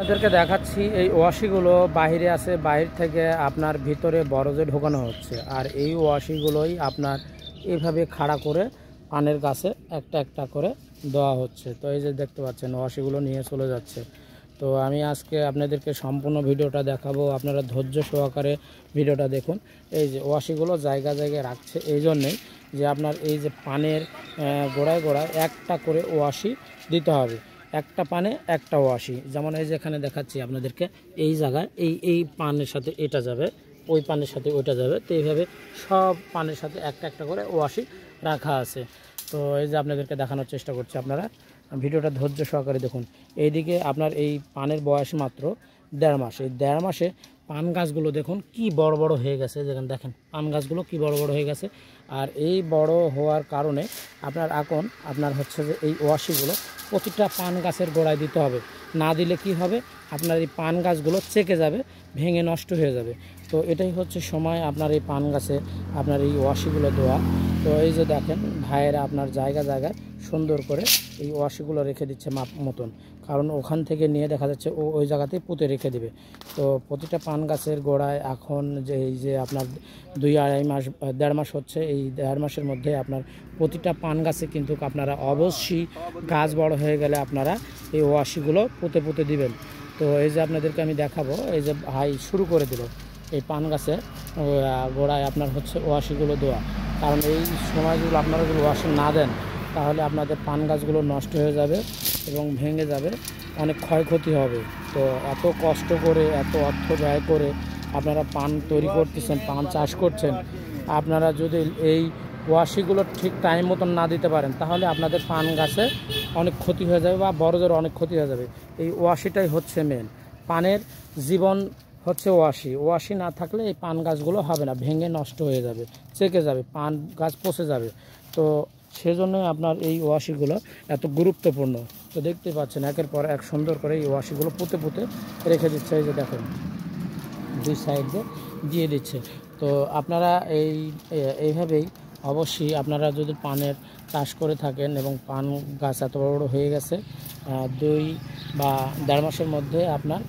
আপনাদেরকে দেখাচ্ছি এই ওয়াশিগুলো বাহিরে আছে, বাহির থেকে আপনার ভিতরে বরজে ঢোকানো হচ্ছে। আর এই ওয়াশিগুলোই আপনার এইভাবে খাড়া করে পানের গাছে একটা একটা করে দেওয়া হচ্ছে। তো এই যে দেখতে পাচ্ছেন ওয়াশিগুলো নিয়ে চলে যাচ্ছে। তো আমি আজকে আপনাদেরকে সম্পূর্ণ ভিডিওটা দেখাবো, আপনারা ধৈর্য সহকারে ভিডিওটা দেখুন। এই যে ওয়াশিগুলো জায়গা জায়গায় রাখছে এই জন্যেই যে আপনার এই যে পানের গোড়ায় গোড়ায় একটা করে ওয়াশি দিতে হবে। একটা পানে একটা ওয়াশি, যেমন এই যে এখানে দেখাচ্ছি আপনাদেরকে, এই জায়গায় এই পানের সাথে এটা যাবে, ওই পানের সাথে ওইটা যাবে। তো এইভাবে সব পানের সাথে একটা একটা করে ওয়াশি রাখা আছে। তো এই যে আপনাদেরকে দেখানোর চেষ্টা করছি, আপনারা ভিডিওটা ধৈর্য সহকারে দেখুন। এইদিকে আপনার এই পানের বয়স মাত্র 1.5 মাস। এই 1.5 মাসে পান গাছগুলো দেখুন কি বড় বড় হয়ে গেছে। যেখানে দেখেন পান গাছগুলো কি বড় বড় হয়ে গেছে। আর এই বড় হওয়ার কারণে আপনার হচ্ছে যে এই ওয়াশিগুলো প্রতিটা পান গাছের গোড়ায় দিতে হবে। না দিলে কি হবে, আপনার এই পান গাছগুলো চেকে যাবে, ভেঙে নষ্ট হয়ে যাবে। তো এটাই হচ্ছে সময় আপনার এই পান গাছে আপনার এই ওয়াশিগুলো দেওয়া। তো এই যে দেখেন ভাইয়েরা আপনার জায়গা জায়গায় সুন্দর করে এই ওয়াশিগুলো রেখে দিচ্ছে মাপ মতন, কারণ ওখান থেকে নিয়ে দেখা যাচ্ছে ওই জায়গাতেই পুঁতে রেখে দিবে। তো প্রতিটা পান গাছের গোড়ায় এখন যে এই যে আপনার 2-2.5 মাস 1.5 মাস হচ্ছে, এই 1.5 মাসের মধ্যে আপনার প্রতিটা পান গাছে কিন্তু আপনারা অবশ্যই গাছ বড় হয়ে গেলে আপনারা এই ওয়াশিগুলো পুঁতে পুঁতে দিবেন। তো এই যে আপনাদেরকে আমি দেখাবো, এই যে ভাই শুরু করে দিল এই পান গাছে গোড়ায় আপনার হচ্ছে ওয়াশিগুলো দেওয়া। কারণ এই সময়গুলো আপনারা যদি ওয়াশি না দেন তাহলে আপনাদের পান গাছগুলো নষ্ট হয়ে যাবে এবং ভেঙে যাবে, অনেক ক্ষয়ক্ষতি হবে। তো এত কষ্ট করে এত অর্থ ব্যয় করে আপনারা পান তৈরি করতেছেন, পান চাষ করছেন, আপনারা যদি এই ওয়াশিগুলো ঠিক টাইম মতন না দিতে পারেন তাহলে আপনাদের পান গাছে অনেক ক্ষতি হয়ে যাবে বা বড়দের অনেক ক্ষতি হয়ে যাবে। এই ওয়াশিটাই হচ্ছে মেন, পানের জীবন হচ্ছে ওয়াশি। ওয়াশি না থাকলে এই পান গাছগুলো হবে না, ভেঙে নষ্ট হয়ে যাবে, চেকে যাবে, পান গাছ পচে যাবে। তো সেজন্য আপনার এই ওয়াশিগুলো এত গুরুত্বপূর্ণ। তো দেখতে পাচ্ছেন একের পর এক সুন্দর করে এই ওয়াশিগুলো পুঁতে পুঁতে রেখে দিচ্ছে। এই যে দেখেন দুই সাইড দিয়ে দিচ্ছে। তো আপনারা এইভাবেই অবশ্যই আপনারা যদি পানের চাষ করে থাকেন এবং পান গাছ এত বড় বড় হয়ে গেছে, 2 বা 1.5 মাসের মধ্যে আপনার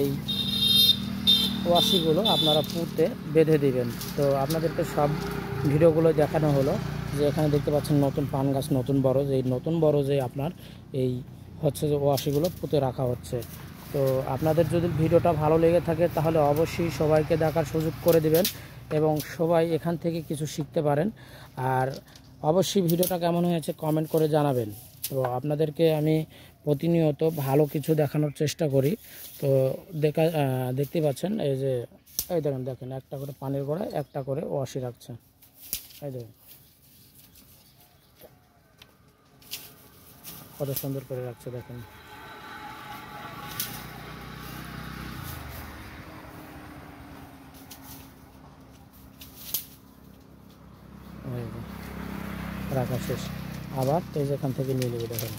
এই ওয়াশিগুলো আপনারা পুঁতে বেঁধে দিবেন। তো আপনাদেরকে সব ভিডিওগুলো দেখানো হলো। যে এখানে দেখতে পাচ্ছেন নতুন পান গাছ, নতুন বরজ, এই নতুন বরজে আপনার এই হচ্ছে যে ওয়াশিগুলো পুঁতে রাখা হচ্ছে। তো আপনাদের যদি ভিডিওটা ভালো লেগে থাকে তাহলে অবশ্যই সবাইকে দেখার সুযোগ করে দিবেন এবং সবাই এখান থেকে কিছু শিখতে পারেন। আর অবশ্যই ভিডিওটা কেমন হয়েছে কমেন্ট করে জানাবেন। তো আপনাদেরকে আমি প্রতিনিয়ত ভালো কিছু দেখানোর চেষ্টা করি। তো দেখতে পাচ্ছেন এই যে এই দেখেন একটা করে পানির গোড়ায় একটা করে ওয়াশি রাখছে। এই দেখেন কত সুন্দর করে রাখছে, দেখেন। রাখা শেষ, আবার এই যেখান থেকে নিয়ে নেবে, দেখেন।